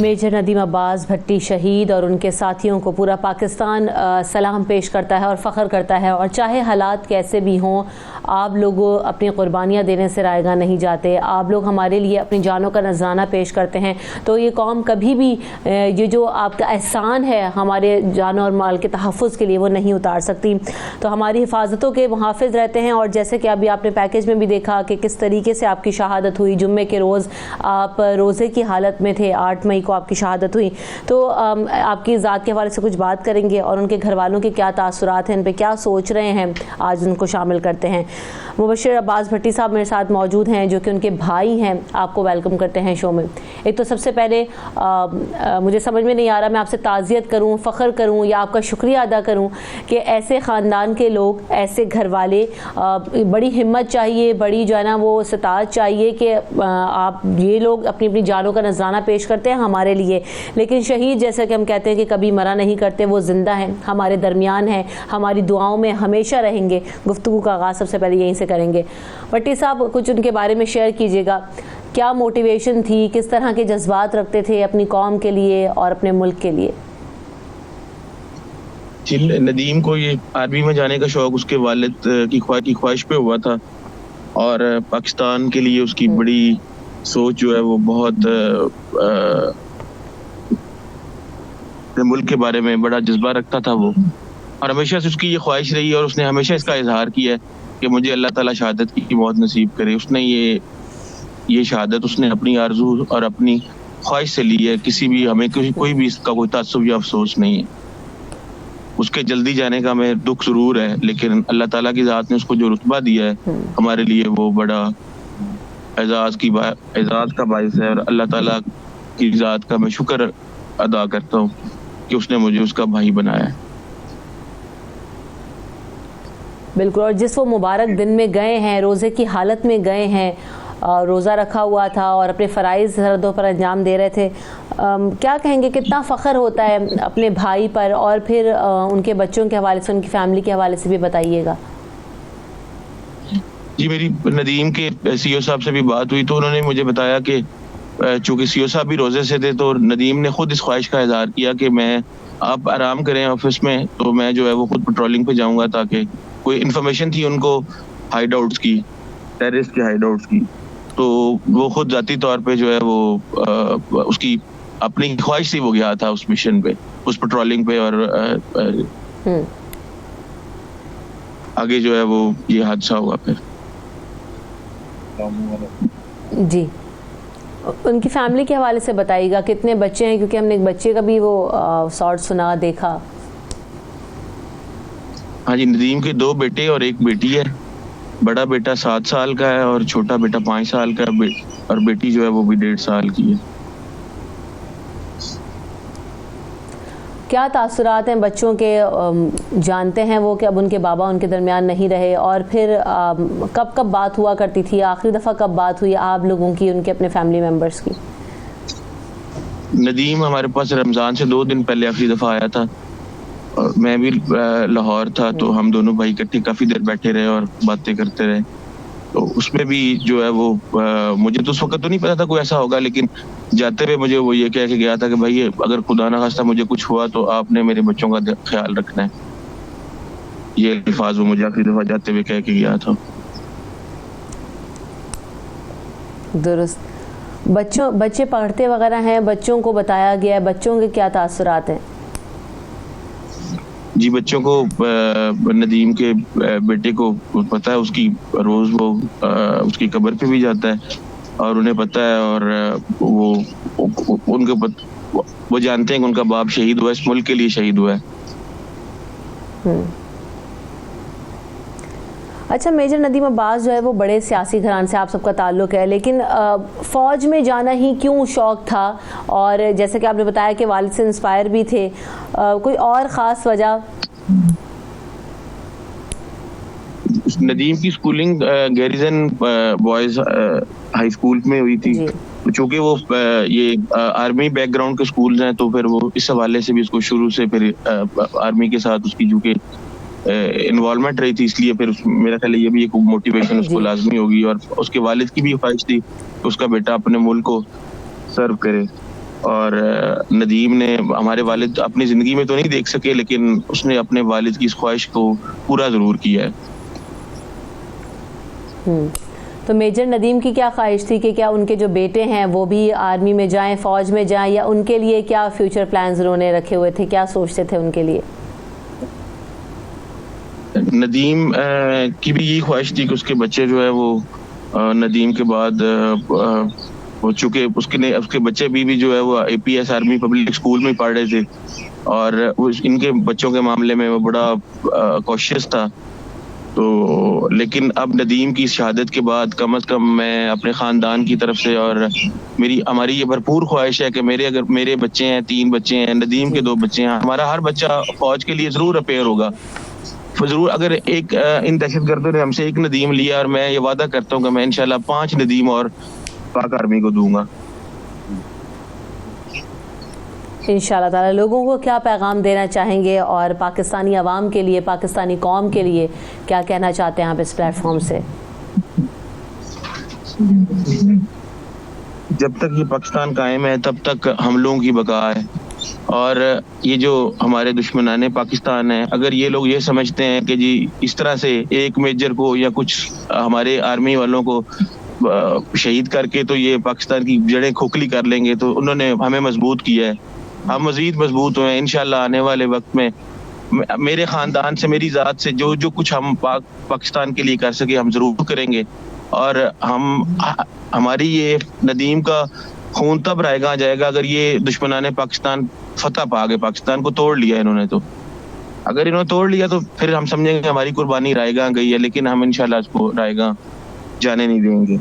Major Nadeem Abbas भट्टी शहीद और उनके साथियों को पूरा पाकिस्तान सलाम पेश करता है और फ़ख्र करता है। और चाहे हालात कैसे भी हों, आप लोग अपनी क़ुरबानियाँ देने से रायगा नहीं जाते। आप लोग हमारे लिए अपनी जानों का नजराना पेश करते हैं। तो ये कौम कभी भी ये जो आपका एहसान है हमारे जानों और माल के तहफ़्फ़ुज़ के लिए, वो नहीं उतार सकती। तो हमारी हिफाजतों के मुहाफ़िज़ रहते हैं। और जैसे कि अभी आपने पैकेज में भी देखा कि किस तरीके से आपकी शहादत हुई। जुम्मे के रोज़ आप रोज़े की हालत में थे, 8 मई को आपकी शहादत हुई। तो आपकी ज़ात के हवाले से कुछ बात करेंगे और उनके घर वालों के क्या तासुरात हैं, इन पे क्या सोच रहे हैं, आज उनको शामिल करते हैं। मुबश्शिर अब्बास भट्टी साहब मेरे साथ मौजूद हैं, जो कि उनके भाई हैं। आपको वेलकम करते हैं शो में। एक तो सबसे पहले मुझे समझ में नहीं आ रहा मैं आपसे ताज़ियत करूं, फ़ख्र करूं या आपका शुक्रिया अदा करूं कि ऐसे ख़ानदान के लोग, ऐसे घर वाले, बड़ी हिम्मत चाहिए, बड़ी जो है ना वो सताअत चाहिए कि आप ये लोग अपनी अपनी जानों का नजराना पेश करते हैं हमारे लिए। लेकिन शहीद जैसा कि हम कहते हैं कि कभी मरा नहीं करते, वो ज़िंदा हैं, हमारे दरमियान हैं, हमारी दुआओं में हमेशा रहेंगे। गुफ्तगू का आगाज़ सबसे पहले यहीं से करेंगे। भट्टी साहब, कुछ उनके बारे में शेयर कीजिएगा। क्या मोटिवेशन थी, किस तरह के जज्बात रखते थे अपनी कौम के लिए और अपने मुल्क के लिए? नदीम को ये आर्मी में जाने का शौक उसके वालिद की ख्वाहिश पे हुआ था और पाकिस्तान के लिए उसकी बड़ी सोच जो है वो बहुत मुल्क के बारे में बड़ा जज्बा रखता था वो, और हमेशा से उसकी ये ख्वाहिश रही और उसने हमेशा इसका इजहार किया है कि मुझे अल्लाह ताला शहादत की मौत नसीब करे। उसने ये शहादत उसने अपनी आरज़ू और अपनी ख्वाहिश से ली है। किसी भी हमें कोई भी इसका कोई तासुब या अफसोस नहीं है। उसके जल्दी जाने का हमें दुख जरूर है, लेकिन अल्लाह ताला की ज़ात ने उसको जो रुतबा दिया है हमारे लिए, वो बड़ा एजाज का बाइस है। और अल्लाह ताला की ज़ात का मैं शुक्र अदा करता हूँ कि उसने मुझे उसका भाई बनाया है। बिल्कुल। और जिस वो मुबारक दिन में गए हैं, रोज़े की हालत में गए हैं, रोज़ा रखा हुआ था और अपने फ़राइज़ सरहदों पर अंजाम दे रहे थे, क्या कहेंगे, कितना फ़ख्र होता है अपने भाई पर? और फिर उनके बच्चों के हवाले से, उनकी फैमिली के हवाले से भी बताइएगा। जी, मेरी नदीम के सीओ साहब से भी बात हुई तो उन्होंने मुझे बताया कि चूँकि सीओ साहब भी रोज़े से थे तो नदीम ने खुद इस ख्वाहिश का इज़हार किया कि आप आराम करें ऑफिस में, तो मैं जो है वो खुद पेट्रोलिंग पे जाऊंगा, ताकि कोई इन्फॉर्मेशन थी उनको हाइड आउट्स की, टेररिस्ट के हाइड आउट्स की, तो वो खुद जाती तौर पे जो है वो उसकी अपनी ख्वाहिश से वो गया था उस मिशन पे, उस पेट्रोलिंग पे। और आगे जो है वो ये हादसा हुआ। फिर जी, उनकी फैमिली के हवाले से बताइएगा, कितने बच्चे हैं? क्योंकि हमने एक बच्चे का भी वो शॉर्ट सुना, देखा। हाँ जी, नदीम के 2 बेटे और 1 बेटी है। बड़ा बेटा 7 साल का है और छोटा बेटा 5 साल का है, और बेटी जो है वो भी 1.5 साल की है। क्या तासुरात हैं बच्चों के? जानते हैं वो कि अब उनके बाबा उनके दरमियान नहीं रहे, और फिर कब बात हुआ करती थी? आखिरी दफ़ा कब बात हुई आप लोगों की, उनके अपने फैमिली मेम्बर्स की? नदीम हमारे पास रमज़ान से 2 दिन पहले आखिरी दफ़ा आया था और मैं भी लाहौर था, तो हम दोनों भाई इकट्ठे काफ़ी देर बैठे रहे और बातें करते रहे। तो उसमें भी जो है वो मुझे तो उस वक्त तो नहीं पता था कोई ऐसा होगा, लेकिन जाते हुए मुझे वो ये कह के गया था कि भाई अगर खुदा ना खास्ता मुझे कुछ हुआ तो आपने मेरे बच्चों का ख्याल रखना है। ये अल्फाज वो मुझे आखिरी दफ़ा जाते हुए कह के गया था। दुरुस्त। बच्चे पढ़ते वगैरह हैं, बच्चों को बताया गया है, बच्चों के क्या तासुरात हैं? जी, बच्चों को नदीम के बेटे को पता है, उसकी रोज वो उसकी कब्र पे भी जाता है और उन्हें पता है, और वो जानते हैं कि उनका बाप शहीद हुआ, इस मुल्क के लिए शहीद हुआ है। अच्छा, मेजर नदीम अब्बास जो है वो बड़े सियासी घराने से आप सबका ताल्लुक़ है, लेकिन फ़ौज में जाना ही क्यों शौक़ था? और जैसे कि आपने बताया कि वालिद से इंस्पायर भी थे, कोई और ख़ास वजह? नदीम की schooling garrison boys high school में हुई थी। चूँकि वो ये आर्मी बैकग्राउंड के स्कूल्स हैं, तो फिर वो इस हवाले से भी उसको शुरू से फिर आर्मी के साथ उसकी जो कि इन्वॉल्वमेंट रही थी, इसलिए फिर मेरा ख्याल ये भी एक मोटिवेशन उसको लाजमी होगी। और उसके वालिद की भी ख्वाहिश थी कि उसका बेटा अपने मुल्क को सर्व करे। اور ندیم نے ہمارے والد اپنی زندگی میں تو نہیں دیکھ سکے، لیکن اس نے اپنے والد کی اس خواہش کو پورا ضرور کیا ہے۔ تو میجر ندیم کی کیا خواہش تھی کہ کیا ان کے جو بیٹے ہیں وہ بھی آرمی میں جائیں، فوج میں جائیں، یا ان کے لیے کیا فیوچر پلانز انہوں نے رکھے ہوئے تھے، کیا سوچتے تھے ان کے لیے؟ ندیم کی بھی یہی خواہش تھی کہ اس کے بچے جو ہے وہ ندیم کے بعد چونکہ اس کے بچے بھی جو ہے وہ APS آرمی پبلک اسکول میں پڑھ رہے تھے، اور ان کے بچوں کے معاملے میں وہ بڑا کوشش تھا۔ تو لیکن اب ندیم کی شہادت کے بعد کم از کم میں اپنے خاندان کی طرف سے، اور ہماری یہ بھرپور خواہش ہے کہ اگر میرے بچے ہیں، 3 بچے ہیں، ندیم کے 2 بچے ہیں، ہمارا ہر بچہ فوج کے لیے ضرور اپیئر ہوگا ضرور۔ اگر ان دہشت گردوں نے ہم سے 1 ندیم لیا، اور میں یہ وعدہ کرتا ہوں کہ میں انشاءاللہ 5 ندیم اور پاک آرمی کو دوں گا انشاءاللہ تعالی۔ لوگوں کو کیا پیغام دینا چاہیں گے، اور پاکستانی عوام کے لیے، پاکستانی قوم کے لیے کیا کہنا چاہتے ہیں آپ اس پلیٹ فارم سے؟ جب تک یہ پاکستان قائم ہے تب تک ہم لوگوں کی بقا ہے، اور یہ جو ہمارے دشمنان پاکستان ہیں، اگر یہ لوگ یہ سمجھتے ہیں کہ جی اس طرح سے ایک میجر کو یا کچھ ہمارے آرمی والوں کو شہید کر کے تو یہ پاکستان کی جڑیں کھوکھلی کر لیں گے، تو انہوں نے ہمیں مضبوط کیا ہے، ہم مزید مضبوط ہوئے انشاءاللہ۔ آنے والے وقت میں میرے خاندان سے، میری ذات سے جو کچھ ہم پاکستان کے لیے کر سکے ہم ضرور کریں گے، اور ہماری یہ ندیم کا خون تب رائے گاں جائے گا اگر یہ دشمنان پاکستان فتح پا گئے، پاکستان کو توڑ لیا انہوں نے۔ تو اگر انہوں نے توڑ لیا تو پھر ہم سمجھیں گے کہ ہماری قربانی رائے گاں گئی ہے، لیکن ہم انشاءاللہ اس کو رائے گاں جانے نہیں دیں گے۔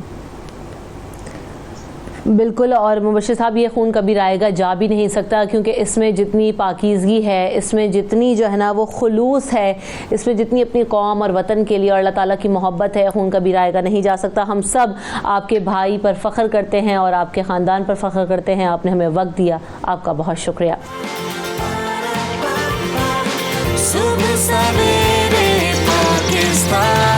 بالکل، اور مبشر صاحب یہ خون کبھی رائے گا جا بھی نہیں سکتا، کیونکہ اس میں جتنی پاکیزگی ہے، اس میں جتنی جو ہے نا وہ خلوص ہے، اس میں جتنی اپنی قوم اور وطن کے لیے اور اللہ تعالیٰ کی محبت ہے، خون کبھی رائے گا نہیں جا سکتا۔ ہم سب آپ کے بھائی پر فخر کرتے ہیں اور آپ کے خاندان پر فخر کرتے ہیں۔ آپ نے ہمیں وقت دیا، آپ کا بہت شکریہ۔ صبح سویرے پاکستان